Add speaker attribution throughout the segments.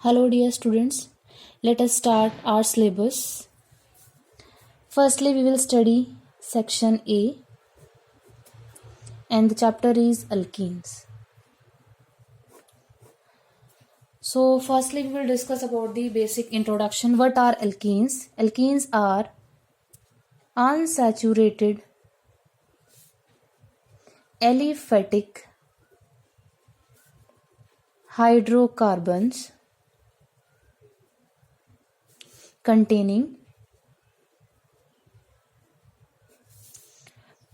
Speaker 1: Hello dear students, let us start our syllabus. Firstly, we will study section A and the chapter is alkenes. So firstly, we will discuss about the basic introduction. What are alkenes? Alkenes are unsaturated aliphatic hydrocarbons containing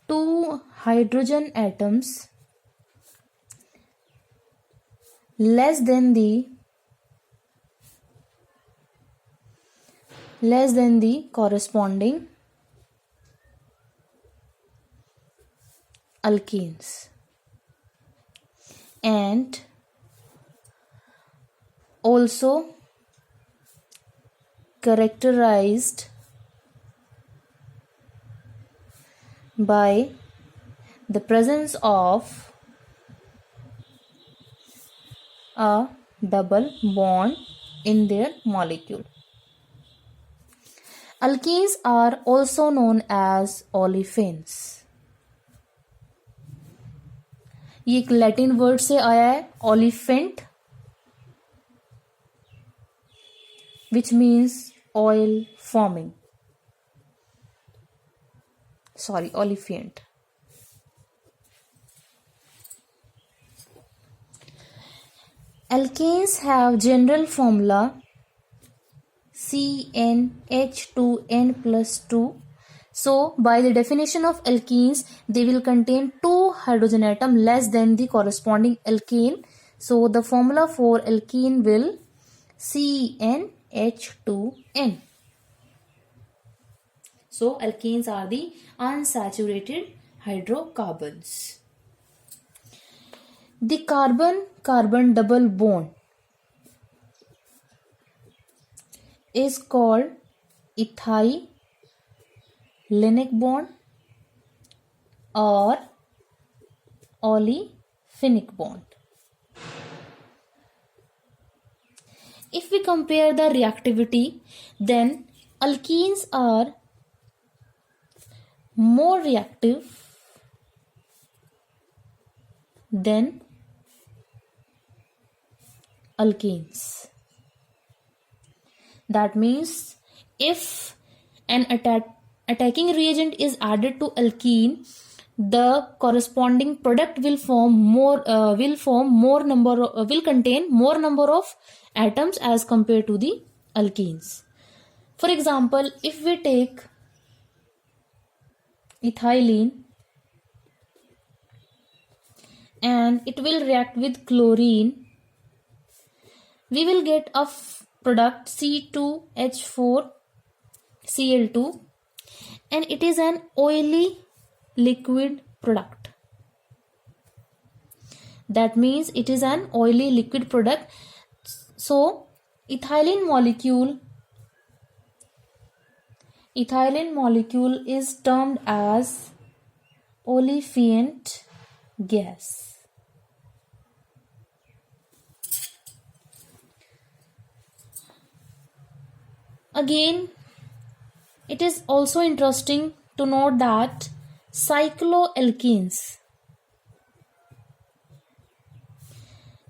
Speaker 1: two hydrogen atoms less than the corresponding alkenes and also characterized by the presence of a double bond in their molecule. Alkenes are also known as olefins. ये एक Latin word से आया है olefant, which means oil forming. Olefant. Alkenes have general formula CnH2n plus 2. So, by the definition of alkenes, they will contain two hydrogen atom less than the corresponding alkane. So, the formula for alkene will CnH2n. So, alkenes are the unsaturated hydrocarbons. The carbon-carbon double bond is called ethylenic bond or olefinic bond. If we compare the reactivity, then alkenes are more reactive than alkenes. That means if an attacking reagent is added to alkene, the corresponding product will contain more number of atoms as compared to the alkenes. For example, if we take ethylene and it will react with chlorine, we will get a product C2H4Cl2 and it is an oily liquid product. That means it is an oily liquid product. So ethylene molecule is termed as olefint gas. Again, it is also interesting to note that cycloalkenes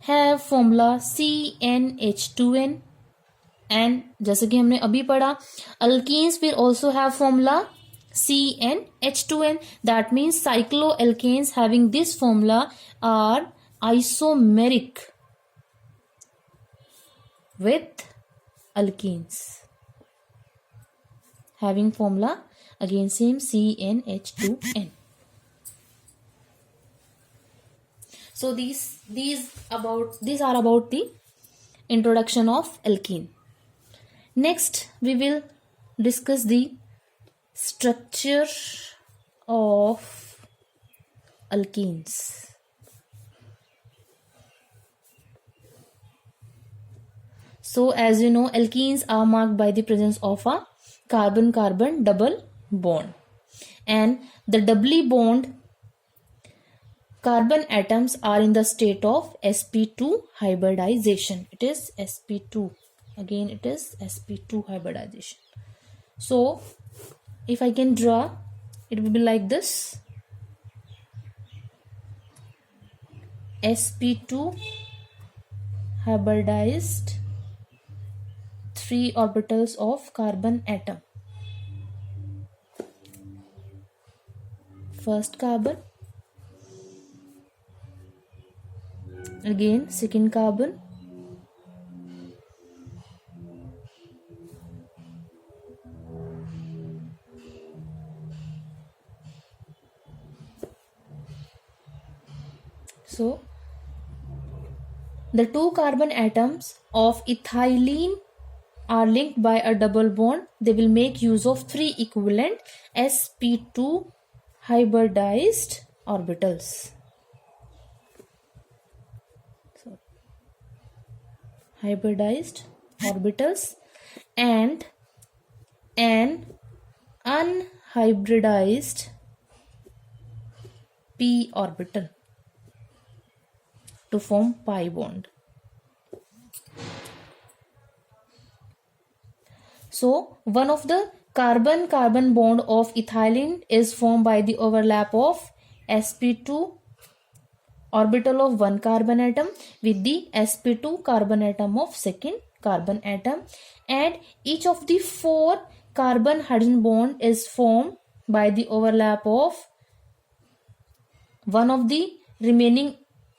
Speaker 1: have formula CnH2n and जैसे कि हमने अभी पढ़ा, alkenes will also have formula CnH2n. That means cycloalkenes having this formula are isomeric with alkenes. Having formula again same CnH2n. So these are about the introduction of alkene. Next we will discuss the structure of alkenes. So as you know, alkenes are marked by the presence of a carbon-carbon double bond, and the doubly bond carbon atoms are in the state of sp2 hybridization. It is sp2. Again, it is sp2 hybridization. So, if I can draw, it will be like this. sp2 hybridized 3 orbitals of carbon atom. First carbon, again second carbon, so the 2 carbon atoms of ethylene are linked by a double bond. They will make use of 3 equivalent sp2 hybridized orbitals. Hybridized orbitals and an unhybridized p orbital to form pi bond. So, one of the carbon-carbon bond of ethylene is formed by the overlap of sp2 orbital of one carbon atom with the sp2 carbon atom of second carbon atom, and each of the 4 carbon hydrogen bond is formed by the overlap of one of the remaining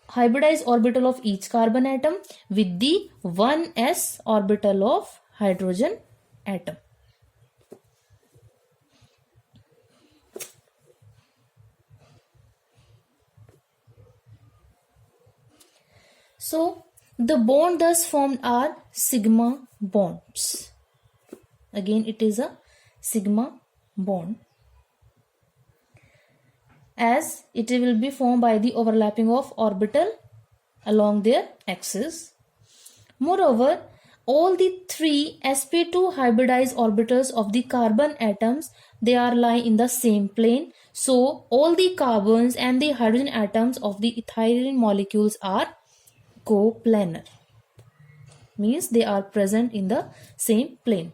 Speaker 1: hybridized orbital of each carbon atom with the 1s orbital of hydrogen atom. So, the bond thus formed are sigma bonds. Again, it is a sigma bond, as it will be formed by the overlapping of orbital along their axis. Moreover, all the 3 sp2 hybridized orbitals of the carbon atoms, they are lying in the same plane. So, all the carbons and the hydrogen atoms of the ethylene molecules are coplanar. Means they are present in the same plane.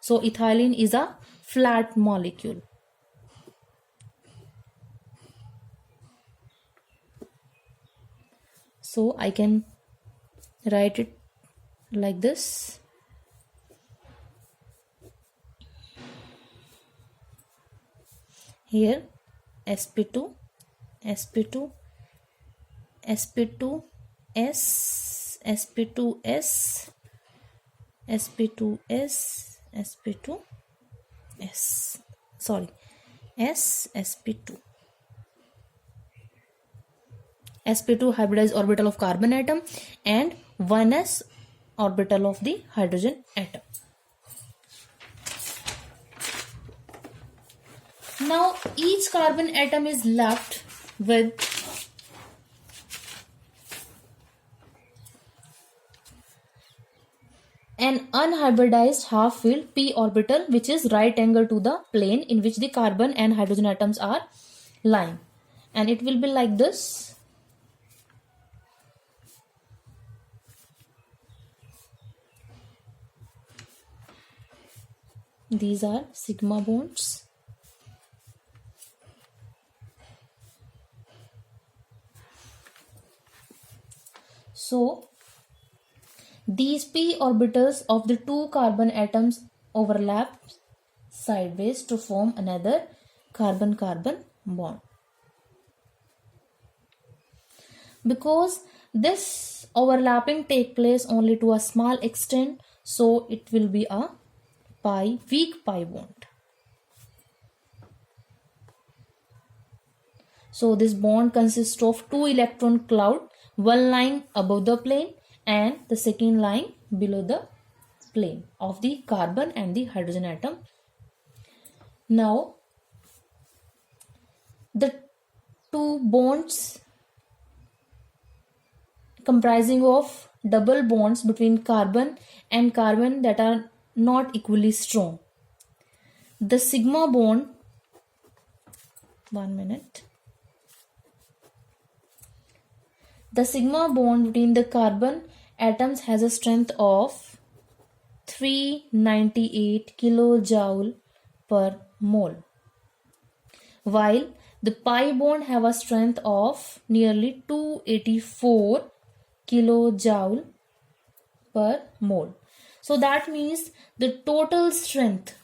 Speaker 1: So, ethylene is a flat molecule. So, I can write it like this. Here sp2, sp2, sp2s, sp2s, sp2s, sp2s, sorry, sp2. sp2 hybridized orbital of carbon atom and 1s orbital of the hydrogen atom. Now each carbon atom is left with an unhybridized half-filled p orbital, which is right angle to the plane in which the carbon and hydrogen atoms are lying, and it will be like this. These are sigma bonds. So, these p orbitals of the 2 carbon atoms overlap sideways to form another carbon-carbon bond. Because this overlapping take place only to a small extent, so it will be a weak pi bond. So this bond consists of 2 electron cloud, one lying above the plane and the second lying below the plane of the carbon and the hydrogen atom. Now the 2 bonds comprising of double bonds between carbon and carbon that are not equally strong. The sigma bond, 1 minute. The sigma bond between the carbon atoms has a strength of 398 kilojoule per mole, while the pi bond have a strength of nearly 284 kilojoule per mole. So that means the total strength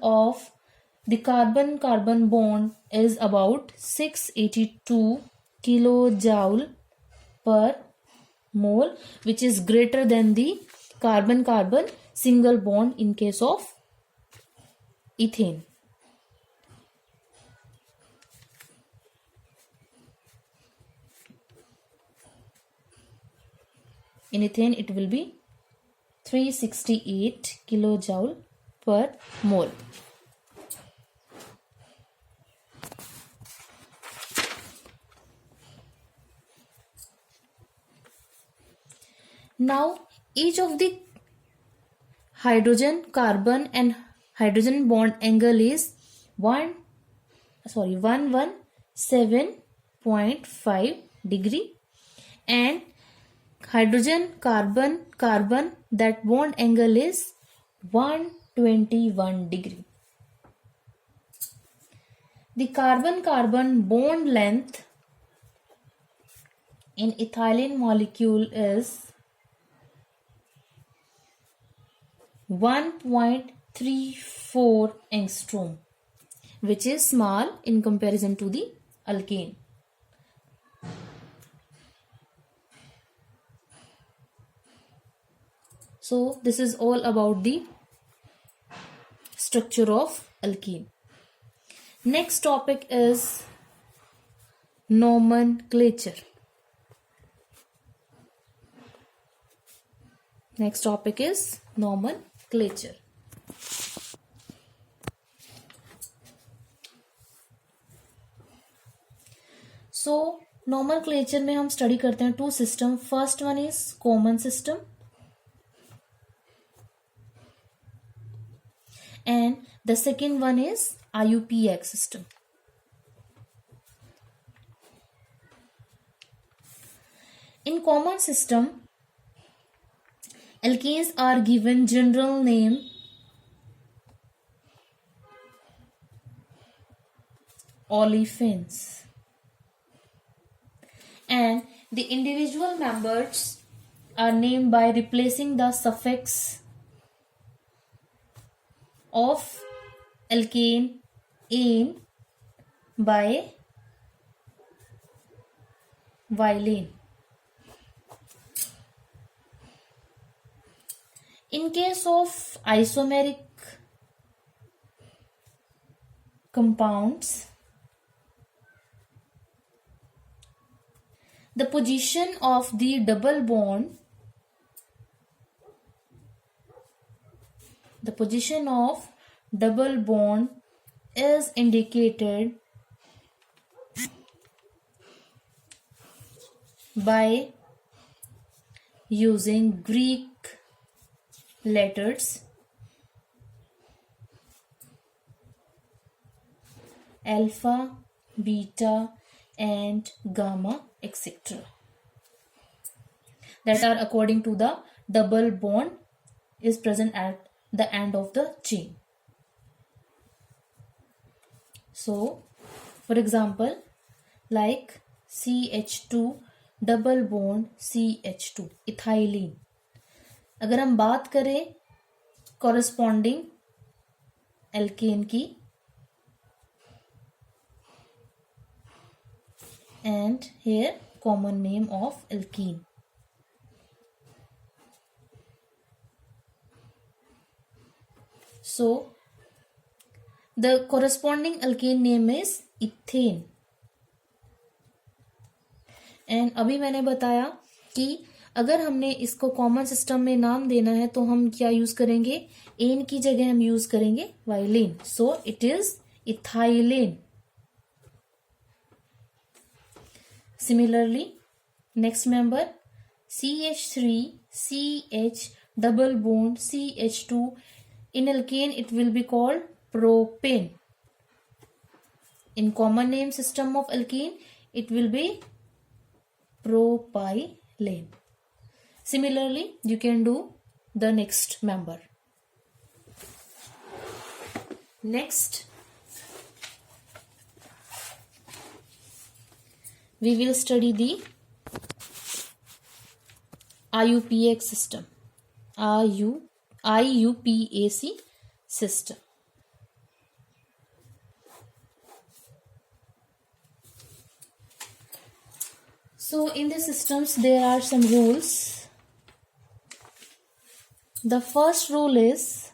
Speaker 1: of the carbon-carbon bond is about 682 kilojoule per mole, which is greater than the carbon-carbon single bond in case of ethane. In ethane, it will be 368 kilojoule per mole. Now, each of the hydrogen, carbon and hydrogen bond angle is 117.5 degree, and hydrogen, carbon that bond angle is 121 degree. The carbon-carbon bond length in ethylene molecule is 1.34 angstrom, which is small in comparison to the alkane. So this is all about the structure of alkene. Next topic is nomenclature. Next topic is nomenclature. So nomenclature में हम study करते हैं two system. First one is common system and the second one is IUPAC system. In common system, alkanes are given general name olefins, and the individual members are named by replacing the suffix of alkane "ane" by "wilane". In case of isomeric compounds, the position of the double bond is indicated by using Greek letters alpha, beta and gamma, etc. that are according to the double bond is present at the end of the chain. So for example, like CH2 double bond CH2 ethylene. अगर हम बात करें corresponding alkane की, and here common name of alkene. So the corresponding alkane name is ethane. And अभी मैंने बताया कि अगर हमने इसको कॉमन सिस्टम में नाम देना है तो हम क्या यूज करेंगे, एन की जगह हम यूज करेंगे वाइलेन. So it is ethylene. Similarly next member CH3CH double bond CH2. In alkane it will be called propane. In common name system of alkane it will be propylene. Similarly, you can do the next member. Next, we will study the IUPAC system. IUPAC system. So in the systems there are some rules. The first rule is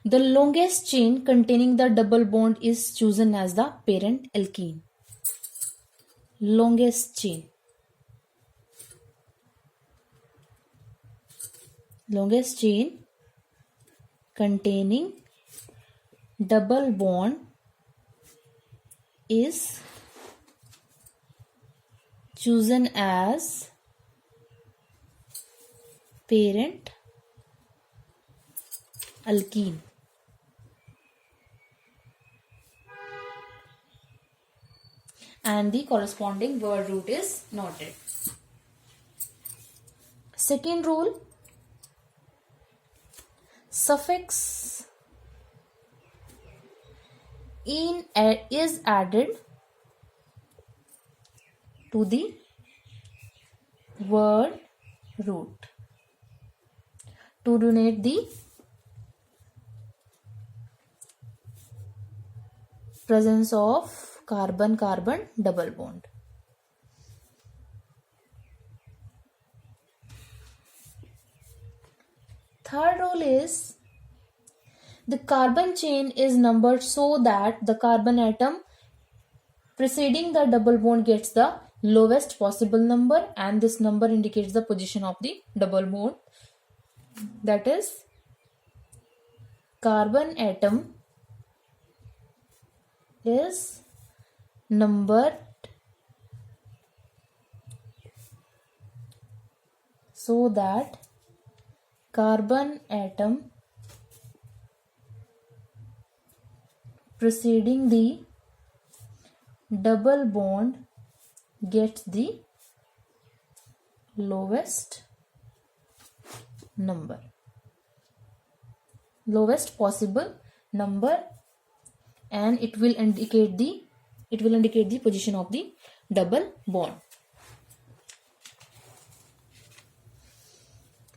Speaker 1: the longest chain containing the double bond is chosen as the parent alkene. Longest chain. Longest chain containing double bond is chosen as parent alkene. And the corresponding word root is noted. Second rule, suffix "-in" is added to the word root to denote the presence of carbon-carbon double bond. Third rule is the carbon chain is numbered so that the carbon atom preceding the double bond gets the lowest possible number, and this number indicates the position of the double bond. That is, carbon atom is numbered so that carbon atom preceding the double bond gets the lowest number, lowest possible number, and it will indicate the position of the double bond.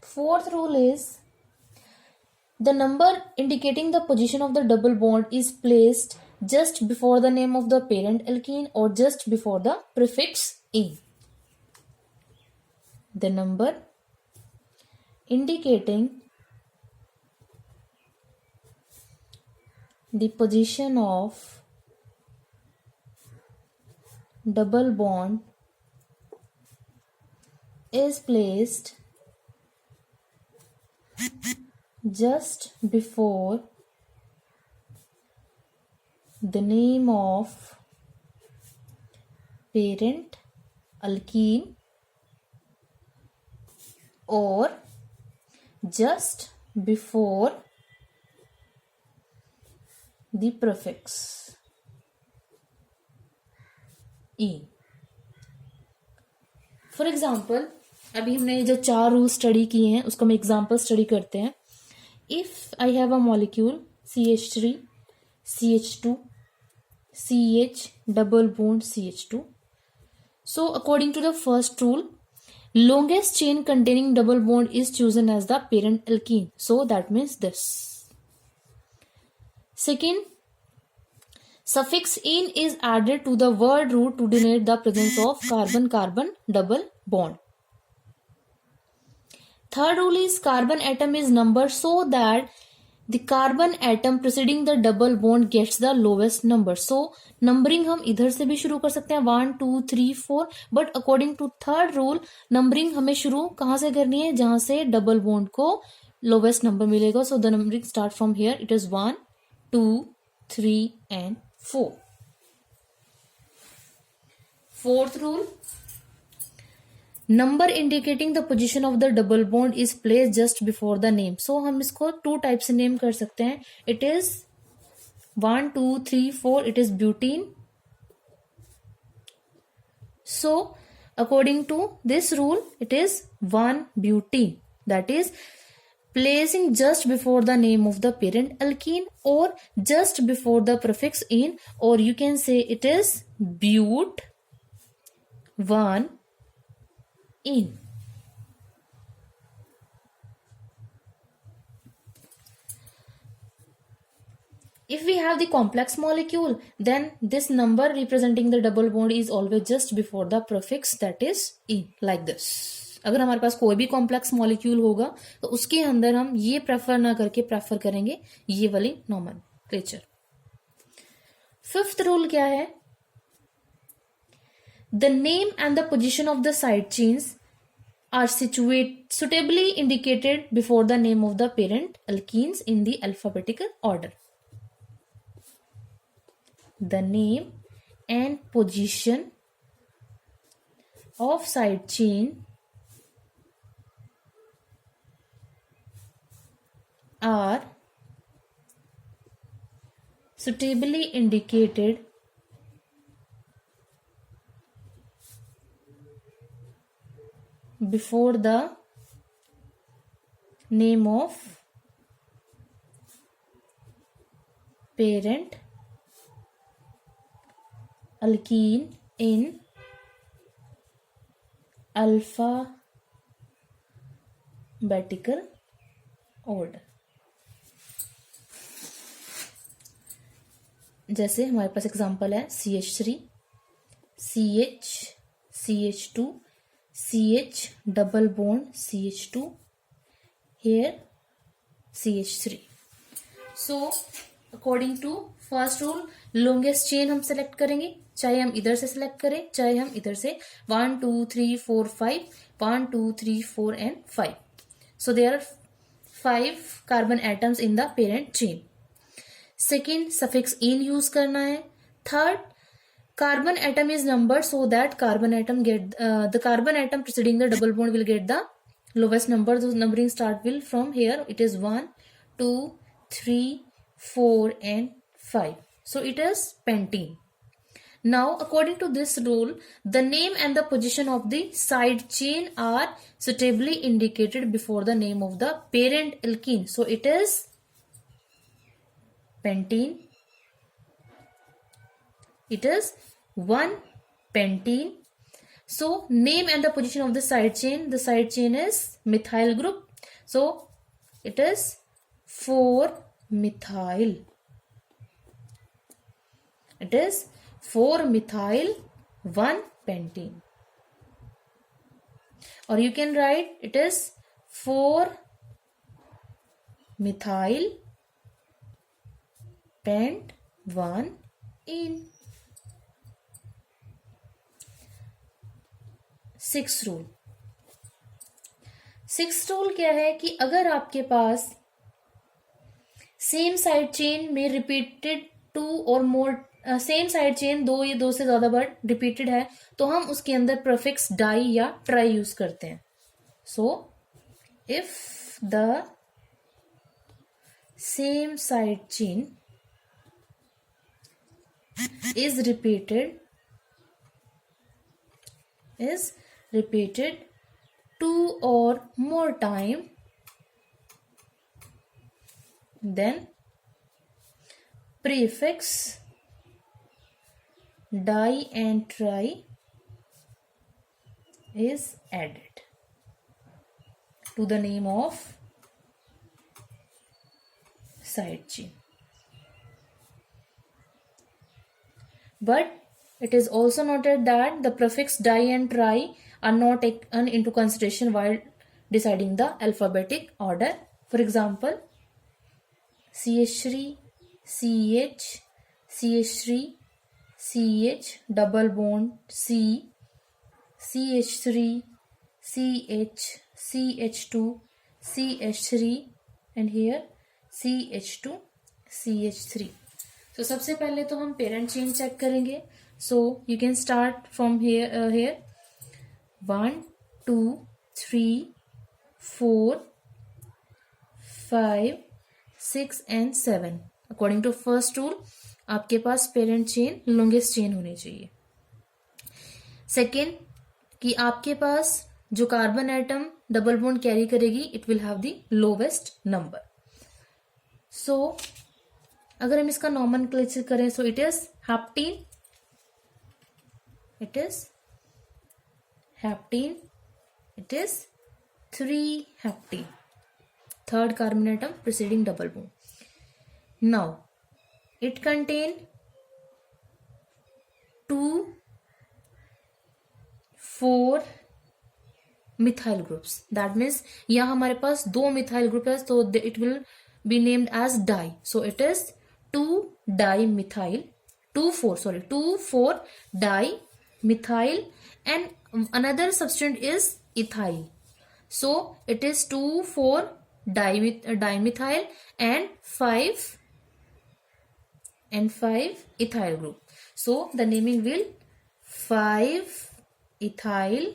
Speaker 1: Fourth rule is the number indicating the position of the double bond is placed just before the name of the parent alkene or just before the prefix "-in". The number indicating the position of double bond is placed just before the name of parent alkene or just before the prefix "-in". For example, अभी हमने जो 4 rule study किए हैं उसको हम example study करते हैं. If I have a molecule CH3 CH2 CH double bond CH2. So according to the first rule, longest chain containing double bond is chosen as the parent alkene. So that means this. Second, suffix "-in" is added to the word root to denote the presence of carbon-carbon double bond. Third rule is carbon atom is numbered so that the carbon atom preceding the double bond gets the lowest number. So numbering हम इधर से भी शुरू कर सकते हैं 1 2 3 4, but according to third rule numbering हमें शुरू कहाँ से करनी है, जहाँ से double bond को lowest number मिलेगा. So the numbering start from here. It is 1 2 3 and 4. Fourth rule, number indicating the position of the double bond is placed just before the name. So हम इसको 2 टाइप से name कर सकते हैं. It is 1, 2, 3, 4, it is butene. So according to this rule, it is 1-butene. That is placing just before the name of the parent alkene or just before the prefix "-ene", or you can say it is but-1-ene. If we have the complex molecule, then this number representing the double bond is always just before the prefix, that is "-ene", like this. अगर हमारे पास कोई भी complex molecule होगा तो उसके अंदर हम ये प्रेफर ना करके प्रेफर करेंगे ये वाली नॉमेनक्लेचर. फिफ्थ रूल क्या है? The name and the position of the side chains are suitably indicated before the name of the parent alkenes in the alphabetical order. The name and position of side chain are suitably indicated before the name of parent alkene in alphabetical order. जैसे हमारे पास example है CH3, CH, CH2, CH double bond CH2, here CH3. So according to first rule, longest chain हम select करेंगे, चाहे हम इधर से select करें चाहे हम इधर से. 1 2 3 4 5, 1 2 3 4 and 5. So there are 5 carbon atoms in the parent chain. Second, suffix "-ene" use करना है. Third, carbon atom is numbered so that carbon atom the carbon atom preceding the double bond will get the lowest number. The numbering start will from here. It is 1 2 3 4 and 5. So it is pentene. Now according to this rule, the name and the position of the side chain are suitably indicated before the name of the parent alkene. So it is pentene. It is 1-pentene. So name and the position of the side chain is methyl group. So it is 4-methyl. It is 4-methyl 1-pentene. Or you can write it is 4-methyl pent 1-ene. Six rule क्या है कि अगर आपके पास same side chain में repeated 2 और मोर same side chain 2 या 2 से ज्यादा बार रिपीटेड है तो हम उसके अंदर प्रीफिक्स डाई या ट्राई यूज करते हैं. So if the same side chain is repeated 2 or more time, then prefix di and tri is added to the name of side chain. But it is also noted that the prefix di and tri are not taken into consideration while deciding the alphabetic order. For example, CH3, CH, CH3, CH, double bond C, CH3, CH, CH2, CH3 and here CH2, CH3. So सबसे पहले तो हम parent chain check करेंगे. So you can start from here 1 2 3 4 5 6 and 7. According to first rule आपके पास parent chain longest chain होनी चाहिए। Second कि आपके पास जो carbon atom double bond carry करेगी it will have the lowest number. So अगर हम इसका नॉमेनक्लेचर करें so it is heptene, it is haptene, it is 3-haptene, third carbon atom preceding double bond. Now it contain 2,4 methyl groups. That means यहाँ हमारे पास 2 methyl group है, so it will be named as di. So it is 2-dimethyl 2,4-dimethyl and another substance is ethyl. So it is 2,4-dimethyl and 5 group. So the naming will 5-ethyl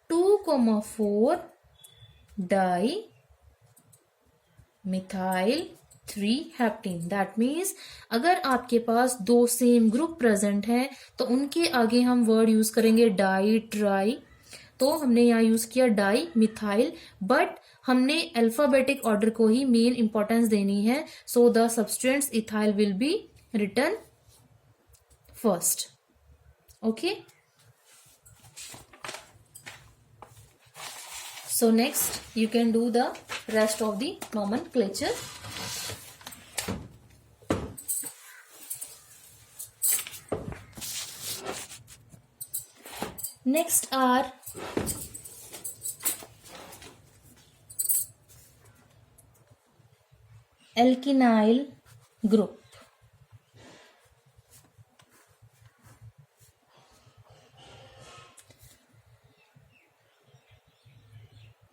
Speaker 1: 2,4-dimethyl 3-haptene. That means अगर आपके पास 2 same group present हैं तो उनके आगे हम word use करेंगे di tri. तो हमने यहाँ यूज किया डाई मिथाइल, बट हमने अल्फाबेटिक ऑर्डर को ही मेन इंपॉर्टेंस देनी है। So the substance ethyl will be written first. Okay, so next you can do the rest of the nomenclature. Next are alkynyl group.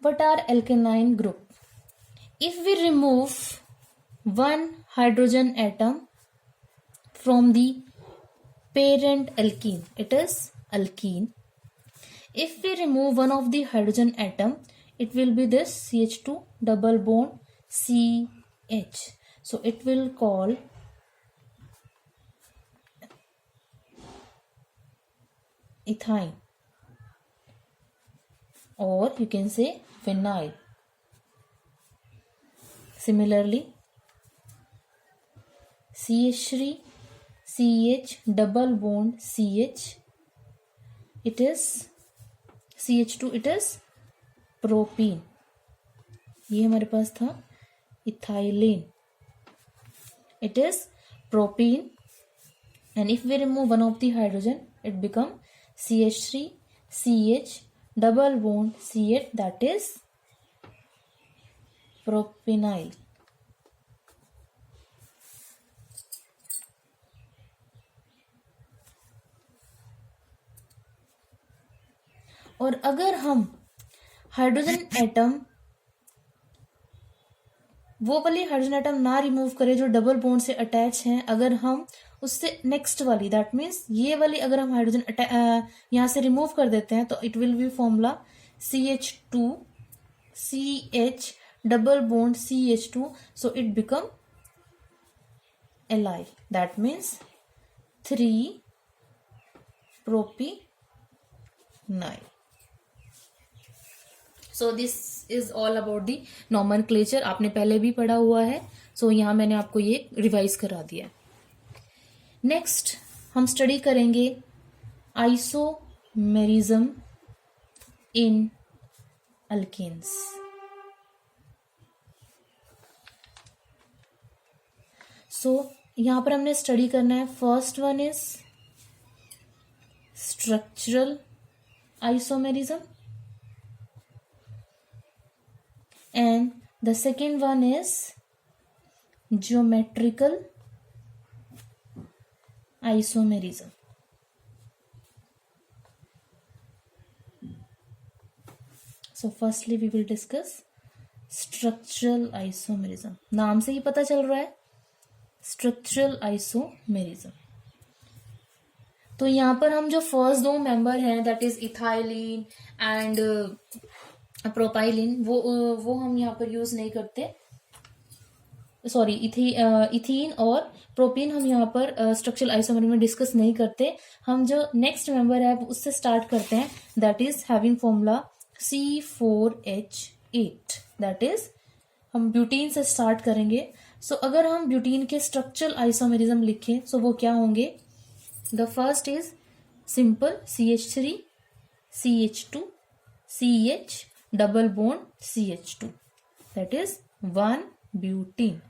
Speaker 1: What are alkynyl group? If we remove one hydrogen atom from the parent alkene, it is alkene. If we remove one of the hydrogen atom, it will be this CH2 double bond CH. So it will call ethyne, or you can say phenyl. Similarly, CH3 CH double bond CH, it is CH2, it is propene. ये हमारे पास था ethylene, it is propene. And if we remove one of the hydrogen, it become CH3 CH double bond CH, that is propenyl. और अगर हम hydrogen atom, वो वाली hydrogen atom ना remove करें जो डबल बॉन्ड से अटैच हैं, अगर हम उससे नेक्स्ट वाली, दैट मीन्स ये वाली अगर हम हाइड्रोजन यहाँ से रिमूव कर देते हैं तो it will be formula CH2 CH double bond CH2, so it become Li, that means 3-propenyl. So this is all about the nomenclature. आपने पहले भी पढ़ा हुआ है, so यहाँ मैंने आपको ये रिवाइज करा दिया। नेक्स्ट हम स्टडी करेंगे आइसोमेरिज्म इन अल्केन्स। सो यहाँ पर हमने स्टडी करना है, first one is structural isomerism and the second one is geometrical isomerism. So firstly we will discuss structural isomerism. नाम से ही पता चल रहा है structural isomerism. तो यहाँ पर हम जो फर्स्ट 2 मेंबर हैं that is ethylene and propylene, वो हम यहाँ पर यूज नहीं करते। सॉरी इथीन और प्रोपीन हम यहाँ पर स्ट्रक्चरल आइसोमर में डिस्कस नहीं करते. हम जो नेक्स्ट मेंबर है उससे स्टार्ट करते हैं, that is having formula C4H8. That is हम ब्यूटीन से स्टार्ट करेंगे. सो अगर हम ब्यूटीन के स्ट्रक्चरल आइसोमेरिज्म लिखें सो वो क्या होंगे? The first is simple CH3 CH2 CH double bond CH2. That is 1 butene.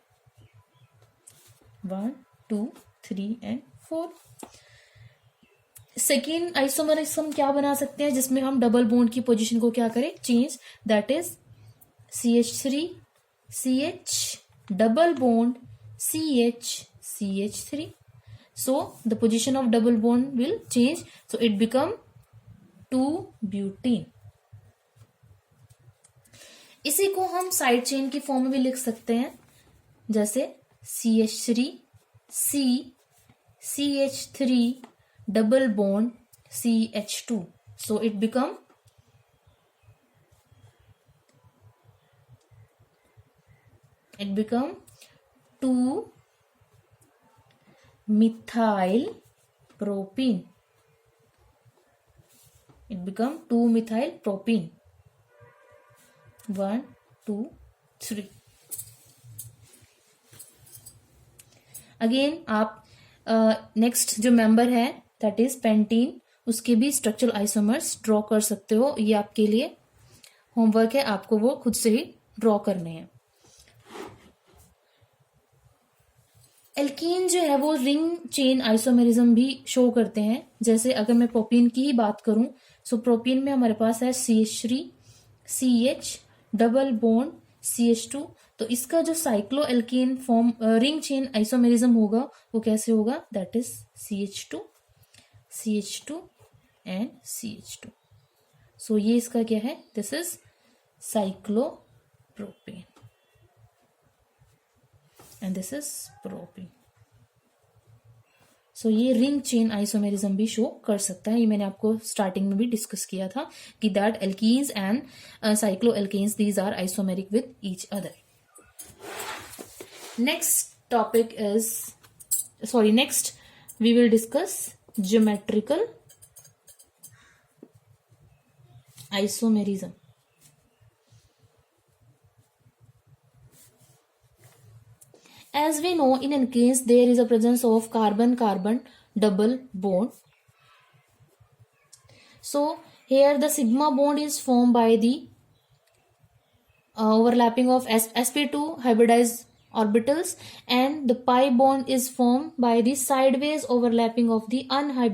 Speaker 1: 1 2 3 and 4. Second isomerism हम क्या बना सकते हैं जिसमें हम डबल बॉन्ड की पोजीशन को क्या करें? Change. That is CH3 CH double bond CH. So the position of double bond will change. So it become 2-butene. इसी को हम साइड चेन की फॉर्म में भी लिख सकते हैं, जैसे CH3 C CH3 double bond CH2. So it become it become 2-methyl propene. It become 2-methyl propene. 1 2 3. Again आप नेक्स्ट जो मेंबर है दैट इज पेंटीन, उसके भी स्ट्रक्चरल आइसोमर्स ड्रॉ कर सकते हो. ये आपके लिए होमवर्क है, आपको वो खुद से ही ड्रॉ करने हैं. एल्कीन जो है वो रिंग चेन आइसोमेरिज्म भी शो करते हैं. जैसे अगर मैं प्रोपीन की ही बात करूं, सो प्रोपीन में हमारे पास है CH3 CH double bond CH2. तो इसका जो cyclo alkene form ring chain isomerism होगा वो कैसे होगा? That is CH2 CH2 and CH2. सो ये इसका क्या है? This is cyclopropane and this is propene. So ये रिंग चेन आइसोमेरिज्म भी शो कर सकता है. ये मैंने आपको स्टार्टिंग में भी डिस्कस किया था कि that alkenes and cycloalkanes these are isomeric with each other. Next we will discuss geometrical isomerism. As we know, in alkenes there is a presence of carbon-carbon double bond. So here the sigma bond is formed by the overlapping of sp2 hybridized orbitals, and the pi bond is formed by the sideways overlapping of the unhybridized